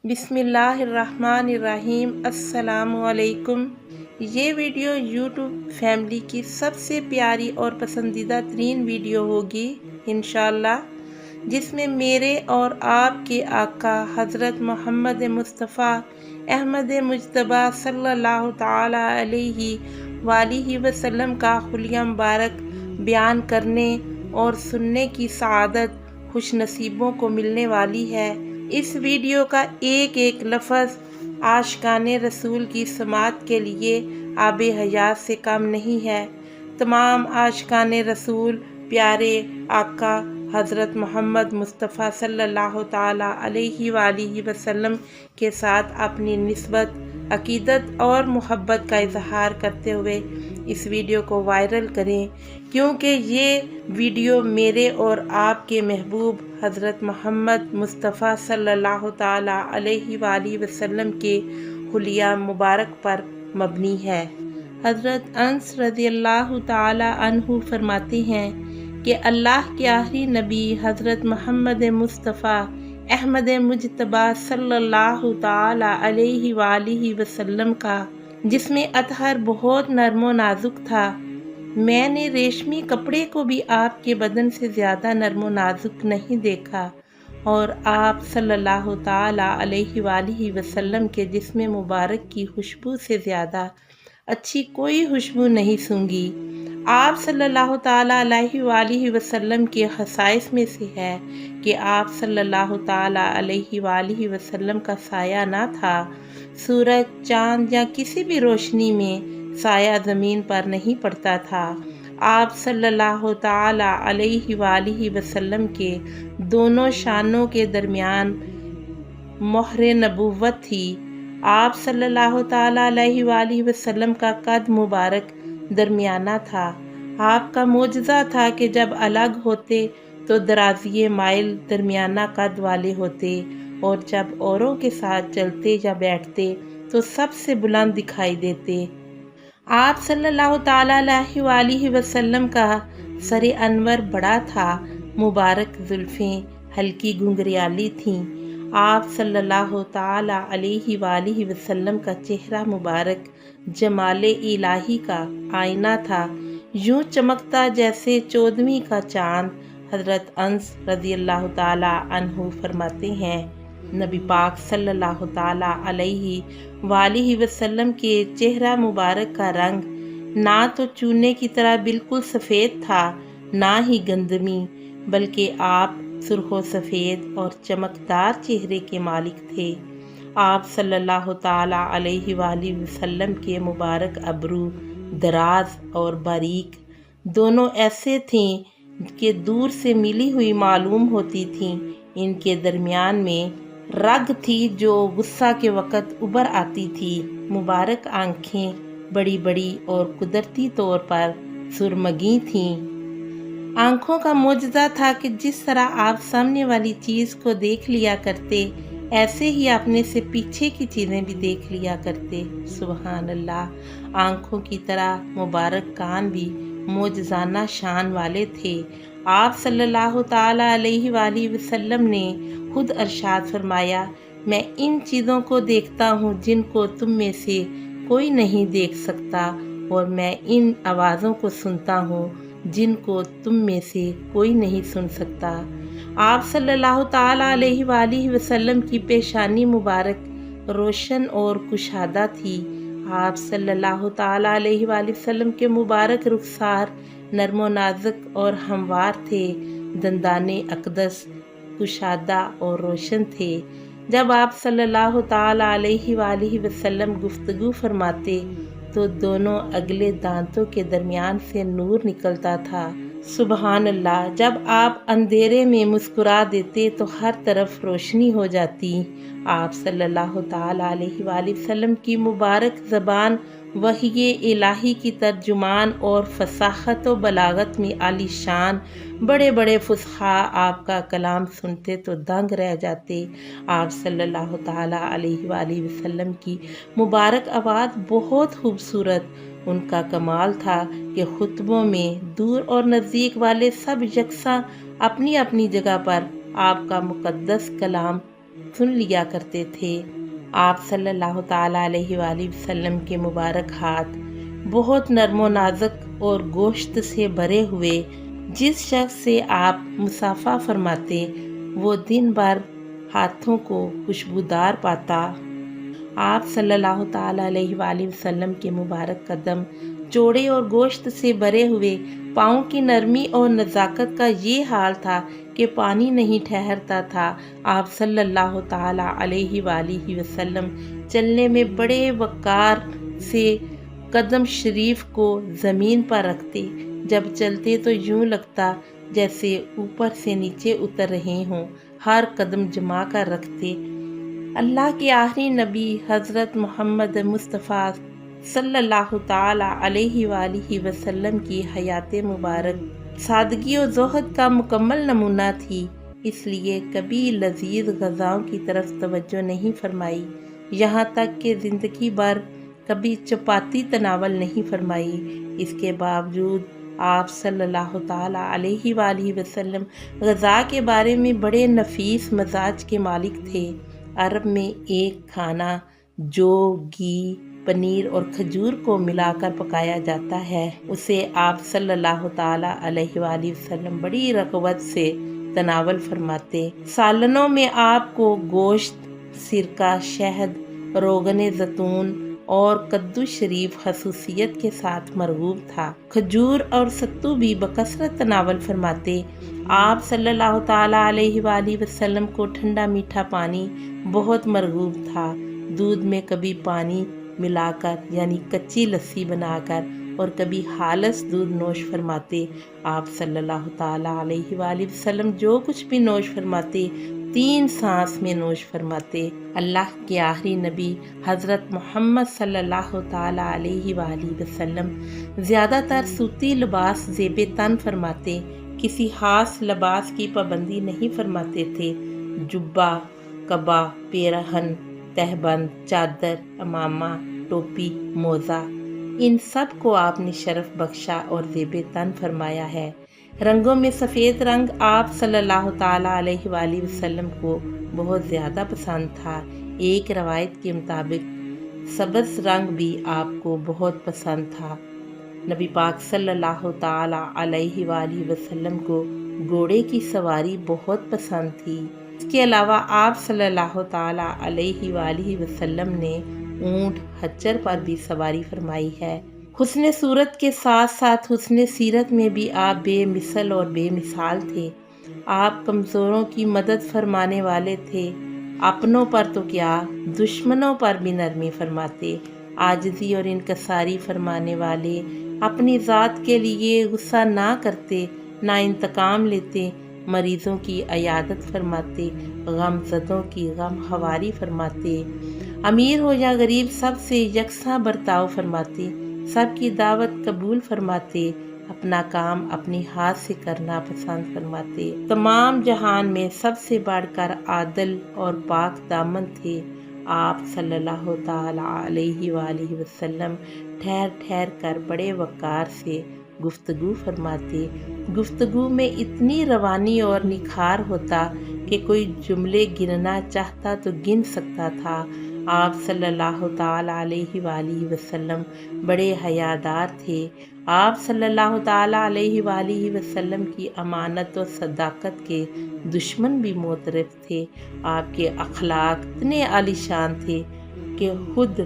بسم اللہ الرحمن الرحیم۔ السلام علیکم۔ یہ ویڈیو یوٹیوب فیملی کی سب سے پیاری اور پسندیدہ ترین ویڈیو ہوگی انشاءاللہ، جس میں میرے اور آپ کے آقا حضرت محمد مصطفیٰ احمد مجتبیٰ صلی اللہ تعالی علیہ وآلہ وسلم کا حلیہ مبارک بیان کرنے اور سننے کی سعادت خوش نصیبوں کو ملنے والی ہے۔ اس ویڈیو کا ایک ایک لفظ عاشقان رسول کی سماعت کے لیے آب حیات سے کم نہیں ہے۔ تمام عاشقان رسول پیارے آقا حضرت محمد مصطفیٰ صلی اللہ تعالی علیہ وآلہ وسلم کے ساتھ اپنی نسبت، عقیدت اور محبت کا اظہار کرتے ہوئے اس ویڈیو کو وائرل کریں، کیونکہ یہ ویڈیو میرے اور آپ کے محبوب حضرت محمد مصطفیٰ صلی اللہ تعالی علیہ وآلہ وسلم کے حلیہ مبارک پر مبنی ہے۔ حضرت انس رضی اللہ تعالی عنہ فرماتے ہیں کہ اللہ کے آخری نبی حضرت محمد مصطفیٰ احمد مجتبیٰ صلی اللہ تعالی علیہ وآلہ وسلم کا جسم اطہر بہت نرم و نازک تھا۔ میں نے ریشمی کپڑے کو بھی آپ کے بدن سے زیادہ نرم و نازک نہیں دیکھا، اور آپ صلی اللہ تعالی علیہ وآلہ وسلم کے جسم مبارک کی خوشبو سے زیادہ اچھی کوئی خوشبو نہیں سونگھی۔ آپ صلی اللہ تعالی علیہ وآلہ وسلم کے خصائص میں سے ہے کہ آپ صلی اللہ تعالی علیہ وآلہ وسلم کا سایہ نہ تھا۔ سورج، چاند یا کسی بھی روشنی میں سایہ زمین پر نہیں پڑتا تھا۔ آپ صلی اللہ تعالی علیہ وآلہ وسلم کے دونوں شانوں کے درمیان مہر نبوت تھی۔ آپ صلی اللہ تعالی علیہ وآلہ وسلم کا قد مبارک درمیانہ تھا۔ آپ کا معجزہ تھا کہ جب الگ ہوتے تو درازی مائل درمیانہ قد والے ہوتے، اور جب اوروں کے ساتھ چلتے یا بیٹھتے تو سب سے بلند دکھائی دیتے۔ آپ صلی اللہ تعالی علیہ وآلہ وسلم کا سر انور بڑا تھا، مبارک زلفیں ہلکی گھنگریالی تھیں۔ آپ صلی اللہ تعالی علیہ وآلہ وسلم کا چہرہ مبارک جمال الہی کا آئینہ تھا، یوں چمکتا جیسے 14ویں کا چاند۔ حضرت انس رضی اللہ تعالی عنہ فرماتے ہیں، نبی پاک صلی اللہ تعالی علیہ وآلہ وسلم کے چہرہ مبارک کا رنگ نہ تو چونے کی طرح بالکل سفید تھا، نہ ہی گندمی، بلکہ آپ سرخ و سفید اور چمکدار چہرے کے مالک تھے۔ آپ صلی اللہ تعالی علیہ وآلہ وسلم کے مبارک ابرو دراز اور باریک دونوں ایسے تھیں کہ دور سے ملی ہوئی معلوم ہوتی تھیں۔ ان کے درمیان میں رگ تھی جو غصہ کے وقت ابھر آتی تھی۔ مبارک آنکھیں بڑی بڑی اور قدرتی طور پر سرمگی تھیں۔ آنکھوں کا معجزہ تھا کہ جس طرح آپ سامنے والی چیز کو دیکھ لیا کرتے، ایسے ہی اپنے سے پیچھے کی چیزیں بھی دیکھ لیا کرتے۔ سبحان اللہ۔ آنکھوں کی طرح مبارک کان بھی معجزانہ شان والے تھے۔ آپ صلی اللہ تعالی علیہ وآلہ وسلم نے خود ارشاد فرمایا، میں ان چیزوں کو دیکھتا ہوں جن کو تم میں سے کوئی نہیں دیکھ سکتا، اور میں ان آوازوں کو سنتا ہوں جن کو تم میں سے کوئی نہیں سن سکتا۔ آپ صلی اللہ تعالی علیہ وآلہ وسلم کی پیشانی مبارک روشن اور کشادہ تھی۔ آپ صلی اللہ تعالی علیہ وآلہ وسلم کے مبارک رخسار نرم و نازک اور ہموار تھے، دندان اقدس کشادہ اور روشن تھے۔ جب آپ صلی اللہ تعالی علیہ وآلہ وسلم گفتگو فرماتے تو دونوں اگلے دانتوں کے درمیان سے نور نکلتا تھا۔ سبحان اللہ۔ جب آپ اندھیرے میں مسکرا دیتے تو ہر طرف روشنی ہو جاتی۔ آپ صلی اللہ تعالی علیہ وآلہ وسلم کی مبارک زبان وحی الہی کی ترجمان اور فصاحت و بلاغت میں عالی شان، بڑے بڑے فصحاء آپ کا کلام سنتے تو دنگ رہ جاتے۔ آپ صلی اللہ تعالی علیہ وآلہ وسلم کی مبارک آواز بہت خوبصورت، ان کا کمال تھا کہ خطبوں میں دور اور نزدیک والے سب یکساں اپنی اپنی جگہ پر آپ کا مقدس کلام سن لیا کرتے تھے۔ آپ صلی اللہ تعالیٰ علیہ وآلہ وسلم کے مبارک ہاتھ بہت نرم و نازک اور گوشت سے بھرے ہوئے، جس شخص سے آپ مصافحہ فرماتے وہ دن بھر ہاتھوں کو خوشبودار پاتا۔ آپ صلی اللہ تعالیٰ علیہ وآلہ وسلم کے مبارک قدم چوڑے اور گوشت سے بھرے ہوئے، پاؤں کی نرمی اور نزاکت کا یہ حال تھا کہ پانی نہیں ٹھہرتا تھا۔ آپ صلی اللہ تعالیٰ علیہ وآلہ وسلم چلنے میں بڑے وقار سے قدم شریف کو زمین پر رکھتے، جب چلتے تو یوں لگتا جیسے اوپر سے نیچے اتر رہے ہوں، ہر قدم جما کر رکھتے۔ اللہ کے آخری نبی حضرت محمد مصطفیٰ صلی اللہ تعالیٰ علیہ وآلہ وسلم کی حیات مبارک سادگی و زہد کا مکمل نمونہ تھی، اس لیے کبھی لذیذ غذاؤں کی طرف توجہ نہیں فرمائی، یہاں تک کہ زندگی بھر کبھی چپاتی تناول نہیں فرمائی۔ اس کے باوجود آپ صلی اللہ تعالیٰ علیہ وآلہ وسلم غذا کے بارے میں بڑے نفیس مزاج کے مالک تھے۔ عرب میں ایک کھانا جو گھی، پنیر اور کھجور کو ملا کر پکایا جاتا ہے، اسے آپ صلی اللہ تعالیٰ علیہ وآلہ وسلم بڑی رغبت سے تناول فرماتے۔ سالنوں میں آپ کو گوشت، سرکہ، شہد، روغن زیتون اور کدو شریف خصوصیت کے ساتھ مرغوب تھا۔ کھجور اور ستو بھی بکثرت تناول فرماتے۔ آپ صلی اللہ تعالیٰ علیہ وآلہ وسلم کو ٹھنڈا میٹھا پانی بہت مرغوب تھا۔ دودھ میں کبھی پانی ملا کر یعنی کچی لسی بنا کر اور کبھی خالص دودھ نوش فرماتے۔ آپ صلی اللہ تعالیٰ علیہ وآلہ وسلم جو کچھ بھی نوش فرماتے 3 سانس میں نوش فرماتے۔ اللہ کے آخری نبی حضرت محمد صلی اللہ تعالیٰ علیہ وآلہ وسلم زیادہ تر سوتی لباس زیب تن فرماتے، کسی خاص لباس کی پابندی نہیں فرماتے تھے۔ جبہ، قبا، پیراہن، تہبند، چادر، امامہ، ٹوپی، موزہ، ان سب کو آپ نے شرف بخشا اور زیب تن فرمایا ہے۔ رنگوں میں سفید رنگ آپ صلی اللہ تعالیٰ علیہ وآلہ وسلم کو بہت زیادہ پسند تھا۔ ایک روایت کے مطابق سبز رنگ بھی آپ کو بہت پسند تھا۔ نبی پاک صلی اللہ تعالیٰ علیہ وآلہ وسلم کو گھوڑے کی سواری بہت پسند تھی۔ اس کے علاوہ آپ صلی اللہ تعالیٰ علیہ وآلہ وسلم نے اونٹ، خچر پر بھی سواری فرمائی ہے۔ حسن صورت کے ساتھ ساتھ حسن سیرت میں بھی آپ بے مثل اور بے مثال تھے۔ آپ کمزوروں کی مدد فرمانے والے تھے، اپنوں پر تو کیا دشمنوں پر بھی نرمی فرماتے، عاجزی اور انکساری فرمانے والے، اپنی ذات کے لیے غصہ نہ کرتے، نہ انتقام لیتے، مریضوں کی عیادت فرماتے، غم زدوں کی غم خواری فرماتے، امیر ہو یا غریب سب سے یکساں برتاؤ فرماتے، سب کی دعوت قبول فرماتے، اپنا کام اپنی ہاتھ سے کرنا پسند فرماتے، تمام جہان میں سب سے بڑھ کر عادل اور پاک دامن تھے۔ آپ صلی اللہ تعالیٰ علیہ وآلہ وسلم ٹھہر ٹھہر کر بڑے وقار سے گفتگو فرماتے، گفتگو میں اتنی روانی اور نکھار ہوتا کہ کوئی جملے گننا چاہتا تو گن سکتا تھا۔ آپ صلی اللہ تعالیٰ علیہ وآلہ وسلم بڑے حیادار تھے۔ آپ صلی اللہ تعالیٰ علیہ وآلہ وسلم کی امانت و صداقت کے دشمن بھی معترف تھے۔ آپ کے اخلاق اتنے عالی شان تھے کہ خود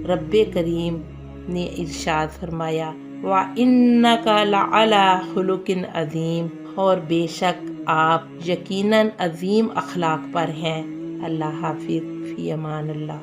رب کریم نے ارشاد فرمایا وَإِنَّكَ لَعَلَىٰ خُلُقٍ عَظِيمٍ، اور بے شک آپ یقیناً عظیم اخلاق پر ہیں۔ اللہ حافظ، فی امان اللہ۔